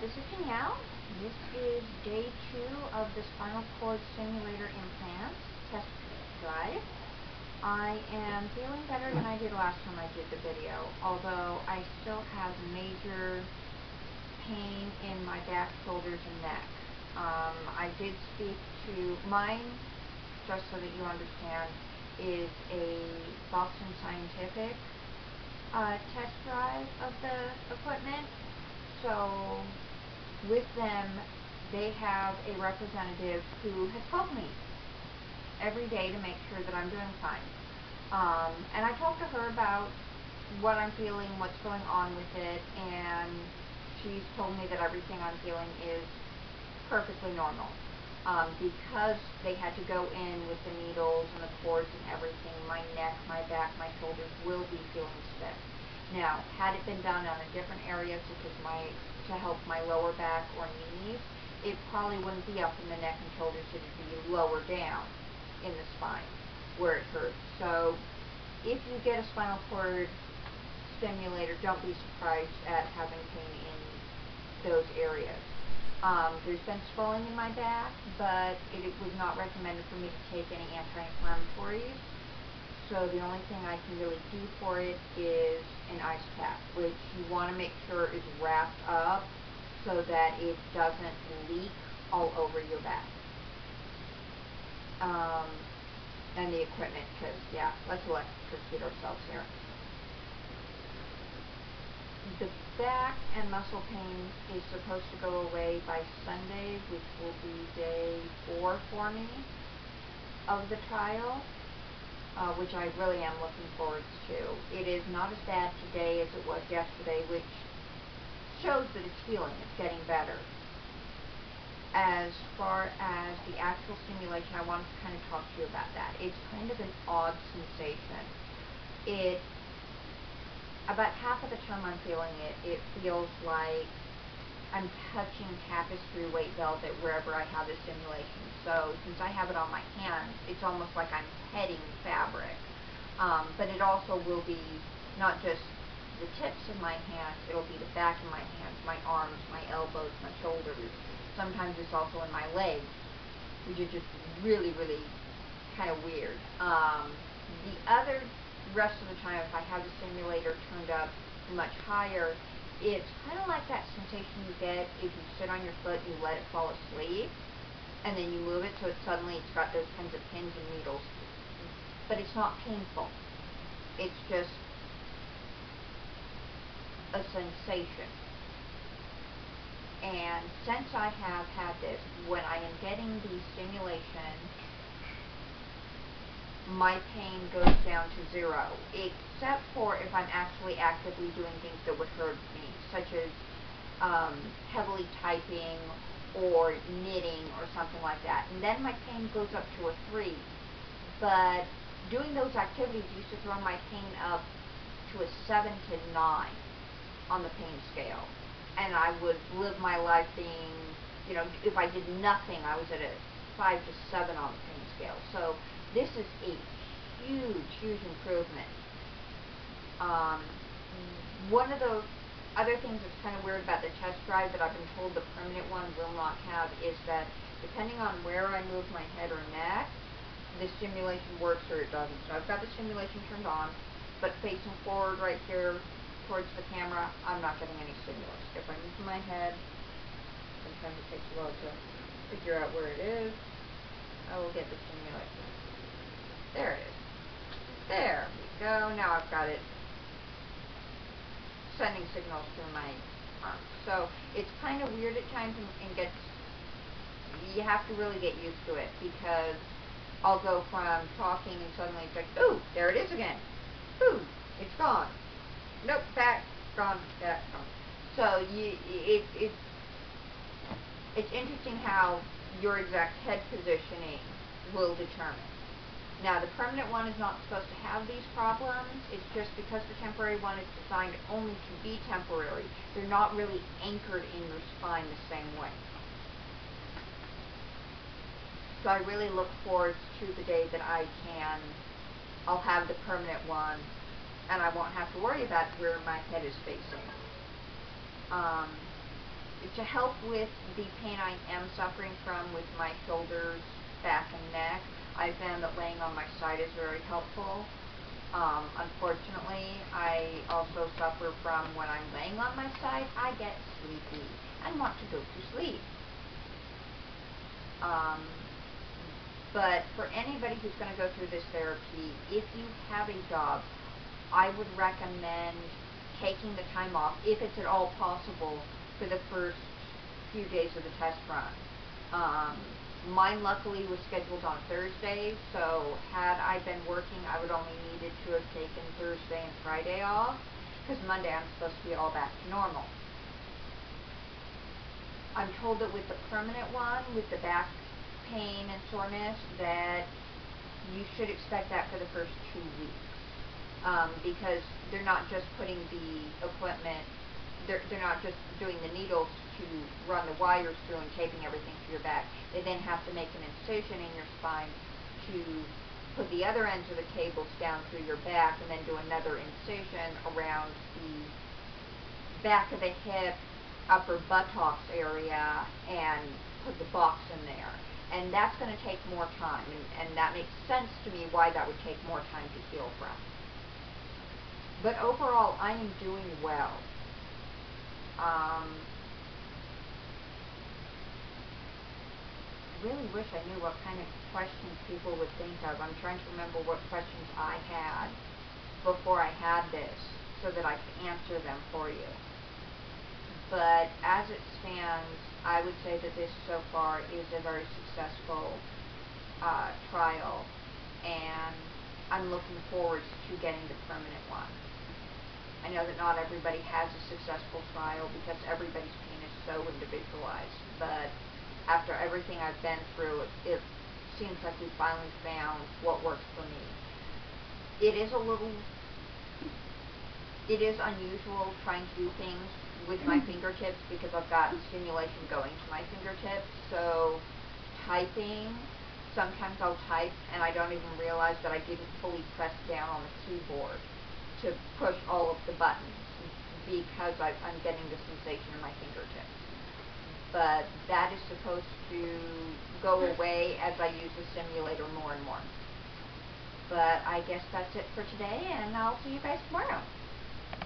this is Danielle. This is day 2 of the spinal cord stimulator implant test drive. I am feeling better than I did last time I did the video, although I still have major pain in my back, shoulders, and neck. I did speak to mine, just so that you understand, is a Boston Scientific test drive of the equipment. So with them, they have a representative who has called me every day to make sure that I'm doing fine. And I talked to her about what I'm feeling, what's going on with it, and she's told me that everything I'm feeling is perfectly normal. Because they had to go in with the needles and the cords and everything, my neck, my back, my shoulders will be feeling stiff. Now, had it been done on a different area, such as to help my lower back or knees, it probably wouldn't be up in the neck and shoulders, it would be lower down in the spine where it hurts. So if you get a spinal cord stimulator, don't be surprised at having pain in those areas. There's been swelling in my back, but it was not recommended for me to take any anti-inflammatories. So the only thing I can really do for it is an ice pack, which you want to make sure is wrapped up so that it doesn't leak all over your back. And the equipment, because, yeah, let's electrocute ourselves here. The back and muscle pain is supposed to go away by Sunday, which will be day 4 for me of the trial, which I really am looking forward to. It is not as bad today as it was yesterday, which shows that it's healing, it's getting better. As far as the actual stimulation, I wanted to kind of talk to you about that. It's kind of an odd sensation. About half of the time I'm feeling it, it feels like I'm touching tapestry weight velvet wherever I have the stimulation. So since I have it on my hands, it's almost like I'm petting fabric. But it also will be not just the tips of my hands, it'll be the back of my hands, my arms, my elbows, my shoulders. Sometimes it's also in my legs, which is just really, really kind of weird. The rest of the time, if I have the stimulator turned up much higher, it's kind of like that sensation you get if you sit on your foot and you let it fall asleep, and then you move it so it's got those kinds of pins and needles. But it's not painful. It's just a sensation. And since I have had this, when I am getting the stimulation, my pain goes down to 0, except for if I'm actually actively doing things that would hurt me, such as heavily typing or knitting or something like that. And then my pain goes up to a 3. But doing those activities used to throw my pain up to a 7 to 9 on the pain scale. And I would live my life being, if I did nothing, I was at a 5 to 7 on the pain scale. So this is a huge, huge improvement. One of the other things that's kind of weird about the test drive that I've been told the permanent one will not have is that depending on where I move my head or neck, the stimulation works or it doesn't. So I've got the stimulation turned on, but facing forward right here towards the camera, I'm not getting any stimulus. If I move my head, sometimes it takes a while to figure out where it is, I will get the stimulation. There it is. There we go. Now I've got it sending signals through my arm. So it's kind of weird at times and you have to really get used to it, because I'll go from talking and suddenly it's like, ooh, there it is again. Ooh, it's gone. Nope, back, gone, back, gone. So it's interesting how your exact head positioning will determine. Now, the permanent one is not supposed to have these problems. It's just because the temporary one is designed only to be temporary. They're not really anchored in your spine the same way. So I really look forward to the day that I'll have the permanent one, and I won't have to worry about where my head is facing. to help with the pain I am suffering from with my shoulders, back, and neck, I found that laying on my side is very helpful. Unfortunately, I also suffer from when I'm laying on my side, I get sleepy and want to go to sleep. But for anybody who's going to go through this therapy, if you have a job, I would recommend taking the time off, if it's at all possible, for the first few days of the test run. Mine luckily was scheduled on Thursday, so had I been working, I would only needed to have taken Thursday and Friday off, because Monday I'm supposed to be all back to normal. I'm told that with the permanent one, with the back pain and soreness, that you should expect that for the first 2 weeks, because they're not just putting the equipment, they're not just doing the needles to run the wires through and taping everything to your back. They then have to make an incision in your spine to put the other ends of the cables down through your back, and then do another incision around the back of the hip, upper buttocks area, and put the box in there. And that's going to take more time, and that makes sense to me why that would take more time to heal from. But overall, I am doing well. Really wish I knew what kind of questions people would think of. I'm trying to remember what questions I had before I had this, so that I could answer them for you. But as it stands, I would say that this so far is a very successful trial, and I'm looking forward to getting the permanent one. I know that not everybody has a successful trial because everybody's pain is so individualized, but after everything I've been through, it seems like we finally found what works for me. It is unusual trying to do things with my fingertips, because I've got stimulation going to my fingertips. So typing, sometimes I'll type and I don't even realize that I didn't fully press down on the keyboard to push all of the buttons, because I'm getting the sensation in my fingertips. But that is supposed to go away as I use the stimulator more and more. But I guess that's it for today, and I'll see you guys tomorrow.